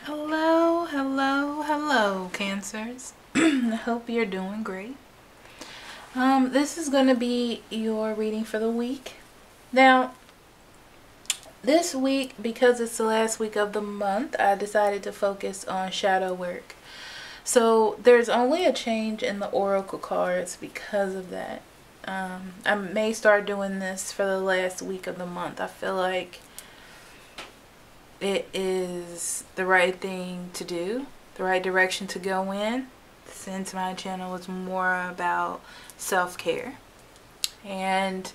Hello, hello, hello, Cancers. I hope you're doing great. This is going to be your reading for the week. Now, this week, because it's the last week of the month, I decided to focus on shadow work. So there's only a change in the oracle cards because of that. I may start doing this for the last week of the month. I feel like it is the right thing to do, the right direction to go in, since my channel is more about self-care. And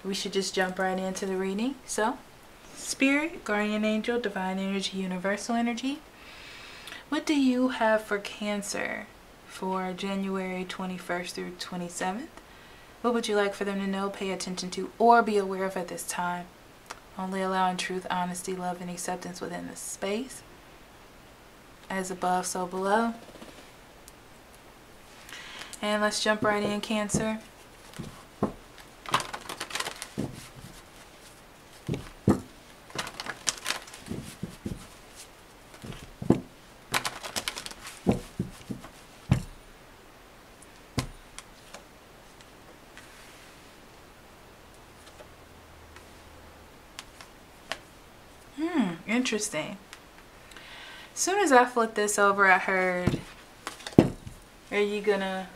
we should just jump right into the reading. So, Spirit, Guardian Angel, Divine Energy, Universal Energy, what do you have for Cancer for January 21st through 27th? What would you like for them to know, pay attention to, or be aware of at this time? Only allowing truth, honesty, love, and acceptance within this space. As above, so below. And let's jump right in, Cancer. Interesting. As soon as I flipped this over, I heard, are you gonna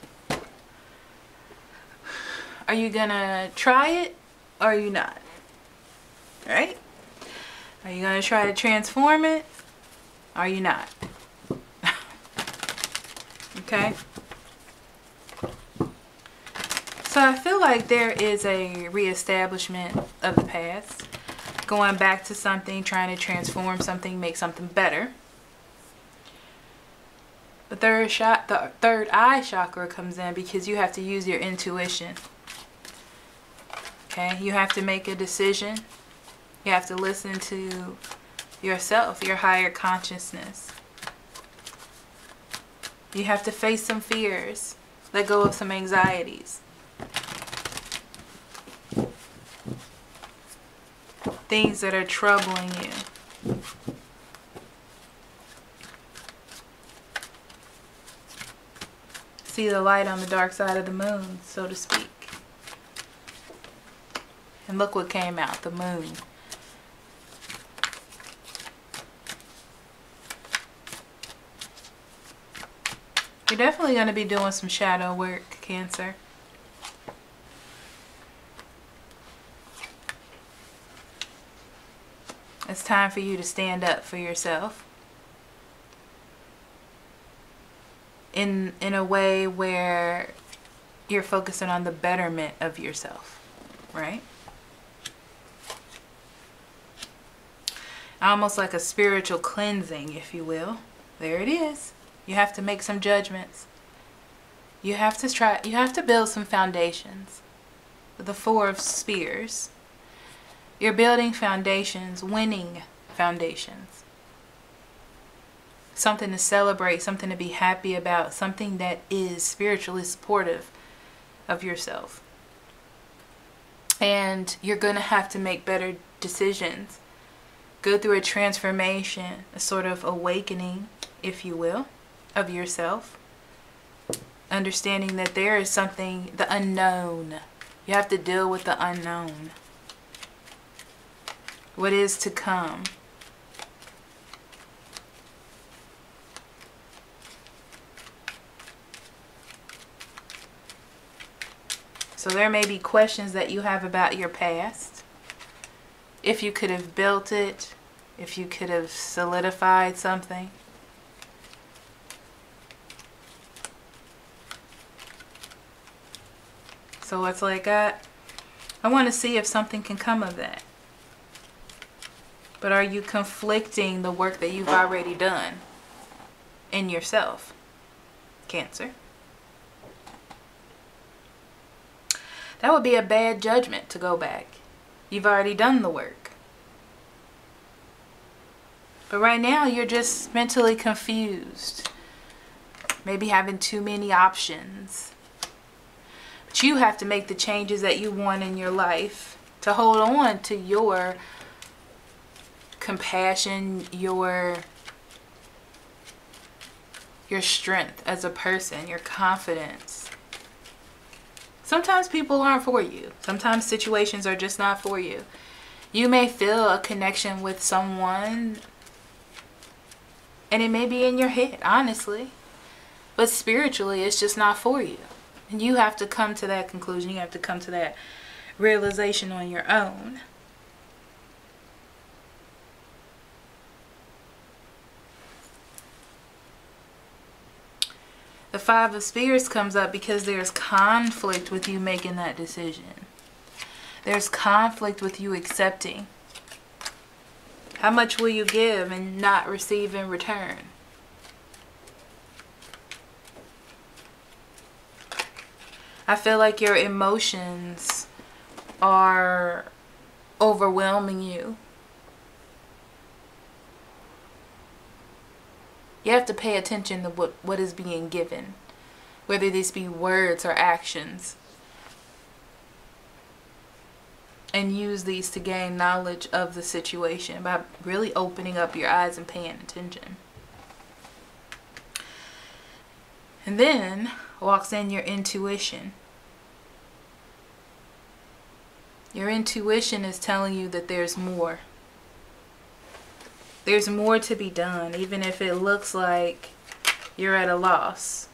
try it or are you not? Right? Are you gonna try to transform it? Or are you not? Okay. So I feel like there is a reestablishment of the past. Going back to something, trying to transform something, make something better. The third eye chakra comes in because you have to use your intuition. Okay, you have to make a decision. You have to listen to yourself, your higher consciousness. You have to face some fears, let go of some anxieties. Things that are troubling you. See the light on the dark side of the moon, so to speak. And look what came out, the moon. You're definitely going to be doing some shadow work, Cancer. It's time for you to stand up for yourself in a way where you're focusing on the betterment of yourself, right? Almost like a spiritual cleansing, if you will. There it is. You have to make some judgments. You have to build some foundations. The Four of Spears. You're building foundations, winning foundations. Something to celebrate, something to be happy about, something that is spiritually supportive of yourself. And you're going to have to make better decisions. Go through a transformation, a sort of awakening, if you will, of yourself. Understanding that there is something, the unknown. You have to deal with the unknown. What is to come. So there may be questions that you have about your past. If you could have built it, if you could have solidified something. So it's like, I want to see if something can come of that. But are you conflicting the work that you've already done in yourself, Cancer? That would be a bad judgment to go back. You've already done the work. But right now you're just mentally confused. Maybe having too many options. But you have to make the changes that you want in your life to hold on to your compassion, your strength as a person, your confidence. Sometimes people aren't for you. Sometimes situations are just not for you. You may feel a connection with someone, and it may be in your head, honestly. But spiritually, it's just not for you. And you have to come to that conclusion. You have to come to that realization on your own. The Five of Spears comes up because there's conflict with you making that decision. There's conflict with you accepting. How much will you give and not receive in return? I feel like your emotions are overwhelming you. You have to pay attention to what is being given, whether these be words or actions, and use these to gain knowledge of the situation by really opening up your eyes and paying attention. And then walks in your intuition. Your intuition is telling you that there's more. There's more to be done, even if it looks like you're at a loss.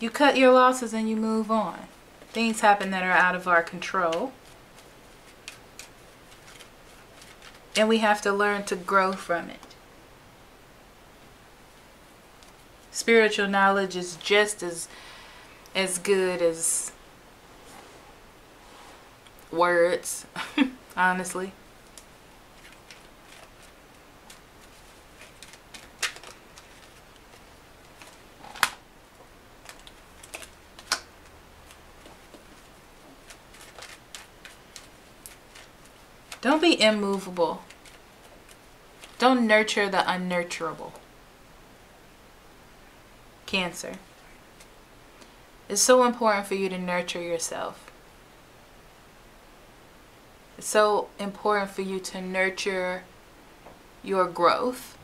You cut your losses and you move on. Things happen that are out of our control. And we have to learn to grow from it. Spiritual knowledge is just as good as words, honestly. Don't be immovable. Don't nurture the unnurturable. Cancer. It's so important for you to nurture yourself. It's so important for you to nurture your growth.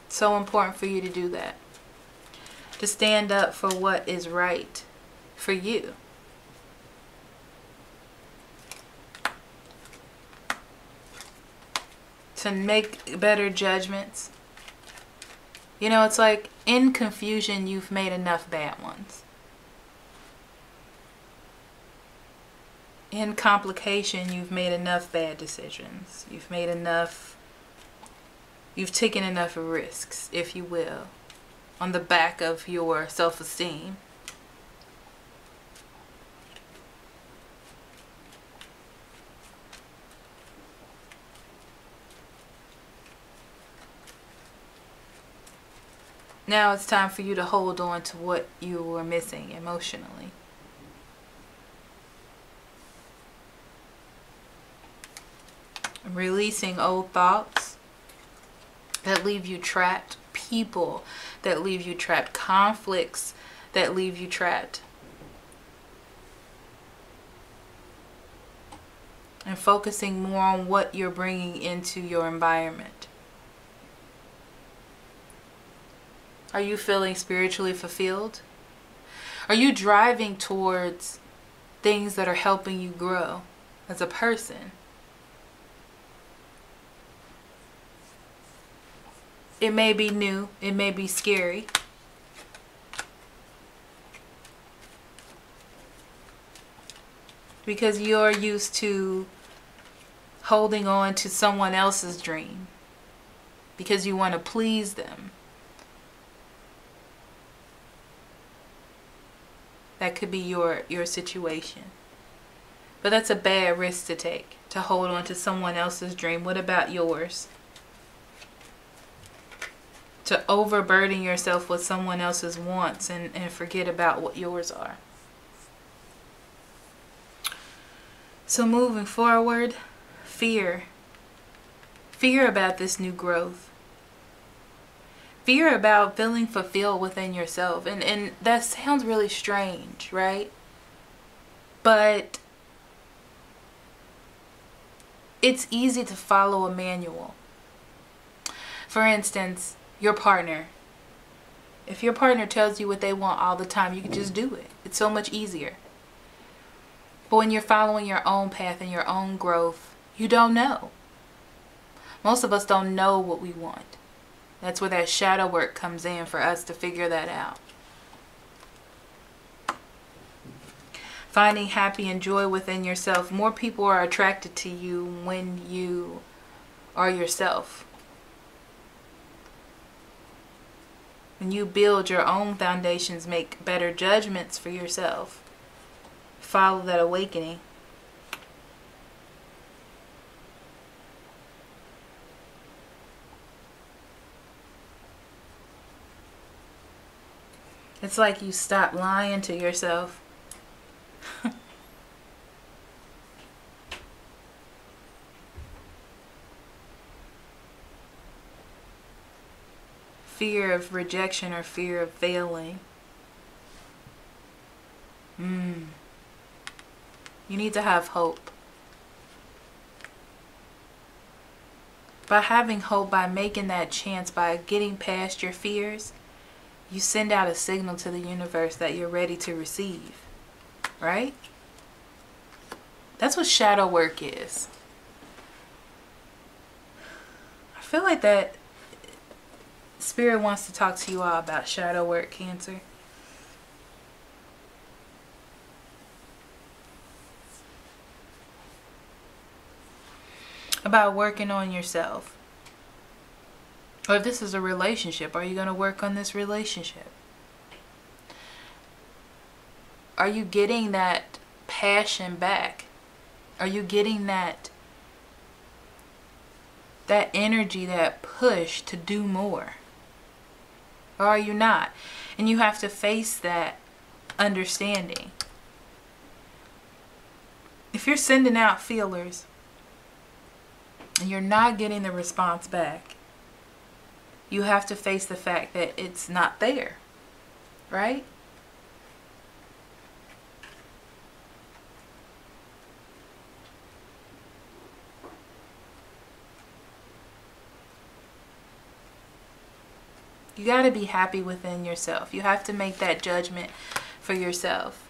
It's so important for you to do that. To stand up for what is right for you. To make better judgments. You know, it's like in confusion, you've made enough bad ones. In complication, you've made enough bad decisions. You've taken enough risks, if you will, on the back of your self-esteem. Now it's time for you to hold on to what you were missing emotionally. Releasing old thoughts that leave you trapped. People that leave you trapped. Conflicts that leave you trapped. And focusing more on what you're bringing into your environment. Are you feeling spiritually fulfilled? Are you driving towards things that are helping you grow as a person? It may be new. It may be scary. Because you're used to holding on to someone else's dream. Because you want to please them. That could be your situation. But that's a bad risk to take. To hold on to someone else's dream. What about yours? To overburden yourself with someone else's wants and forget about what yours are. So moving forward, fear. Fear about this new growth. Fear about feeling fulfilled within yourself. And that sounds really strange, right? But It's easy to follow a manual. For instance, your partner. If your partner tells you what they want all the time, you can just do it. It's so much easier. But when you're following your own path and your own growth, you don't know. Most of us don't know what we want. That's where that shadow work comes in for us to figure that out. Finding happy and joy within yourself. More people are attracted to you when you are yourself. When you build your own foundations, make better judgments for yourself. Follow that awakening. It's like you stop lying to yourself. Fear of rejection or fear of failing. You need to have hope. By having hope, by making that chance, by getting past your fears, you send out a signal to the universe that you're ready to receive. Right? That's what shadow work is. I feel like that Spirit wants to talk to you all about shadow work, Cancer. About working on yourself. Or if this is a relationship, are you going to work on this relationship? Are you getting that passion back? Are you getting that energy, that push to do more? Or are you not? And you have to face that understanding. If you're sending out feelers and you're not getting the response back, you have to face the fact that it's not there. Right? You got to be happy within yourself. You have to make that judgment for yourself.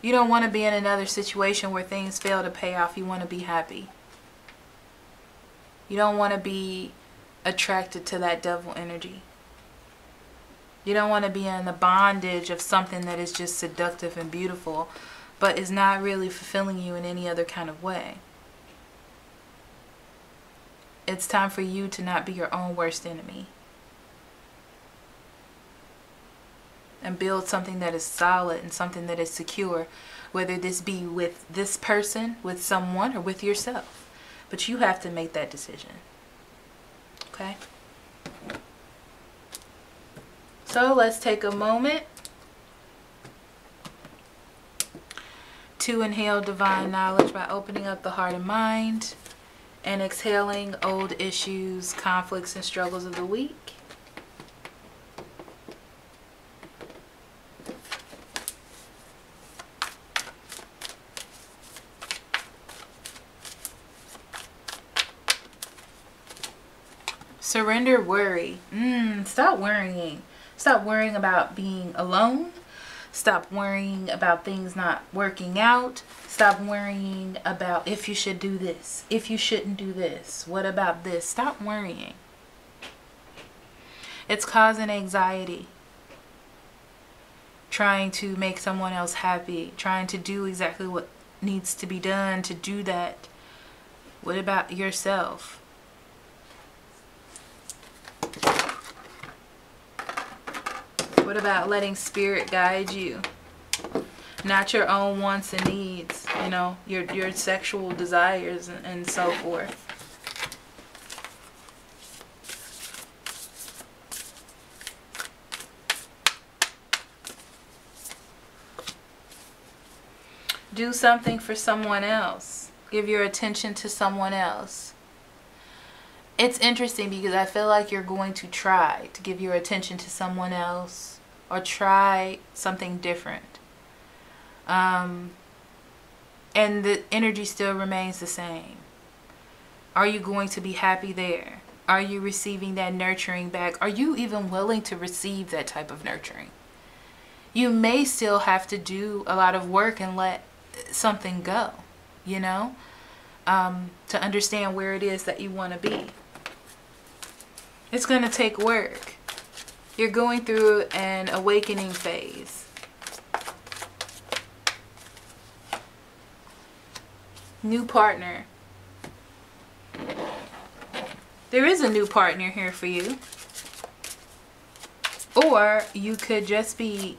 You don't want to be in another situation where things fail to pay off. You want to be happy. You don't want to be attracted to that devil energy. You don't want to be in the bondage of something that is just seductive and beautiful, but is not really fulfilling you in any other kind of way. It's time for you to not be your own worst enemy. And build something that is solid and something that is secure. Whether this be with this person, with someone, or with yourself. But you have to make that decision. Okay? So let's take a moment to inhale divine knowledge by opening up the heart and mind. And exhaling old issues, conflicts, and struggles of the week. Surrender worry. Stop worrying. Stop worrying about being alone. Stop worrying about things not working out. Stop worrying about if you should do this, if you shouldn't do this. What about this? Stop worrying. It's causing anxiety. Trying to make someone else happy. Trying to do exactly what needs to be done to do that. What about yourself? What about letting spirit guide you? Not your own wants and needs, you know, your sexual desires and so forth. Do something for someone else. Give your attention to someone else. It's interesting because I feel like you're going to try to give your attention to someone else or try something different. and the energy still remains the same? Are you going to be happy there? Are you receiving that nurturing back? Are you even willing to receive that type of nurturing? You may still have to do a lot of work and let something go, you know, to understand where it is that you want to be. It's going to take work. You're going through an awakening phase. New partner. There is a new partner here for you. Or you could just be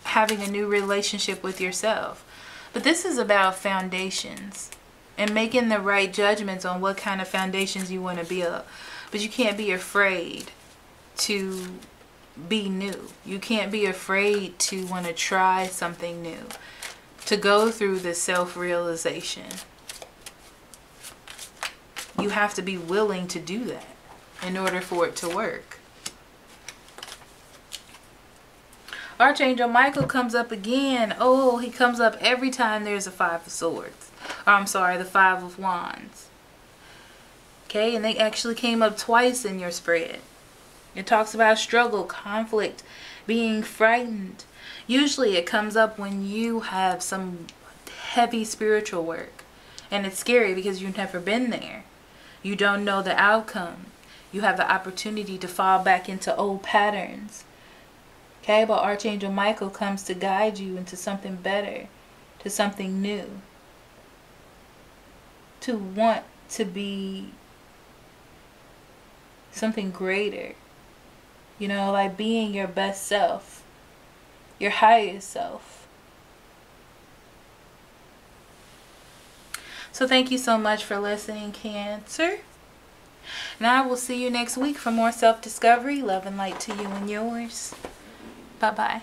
having a new relationship with yourself. But this is about foundations and making the right judgments on what kind of foundations you want to build. But you can't be afraid to be new. You can't be afraid to want to try something new, to go through the self-realization. You have to be willing to do that in order for it to work. Archangel Michael comes up again. Oh, he comes up every time there's a Five of Swords. Or I'm sorry, the Five of Wands. Okay, and they actually came up twice in your spread. It talks about struggle, conflict, being frightened. Usually it comes up when you have some heavy spiritual work. And it's scary because you've never been there. You don't know the outcome. You have the opportunity to fall back into old patterns. Okay, but Archangel Michael comes to guide you into something better, to something new. To want to be something greater. You know, like being your best self, your highest self. So thank you so much for listening, Cancer. And I will see you next week for more self-discovery. Love and light to you and yours. Bye-bye.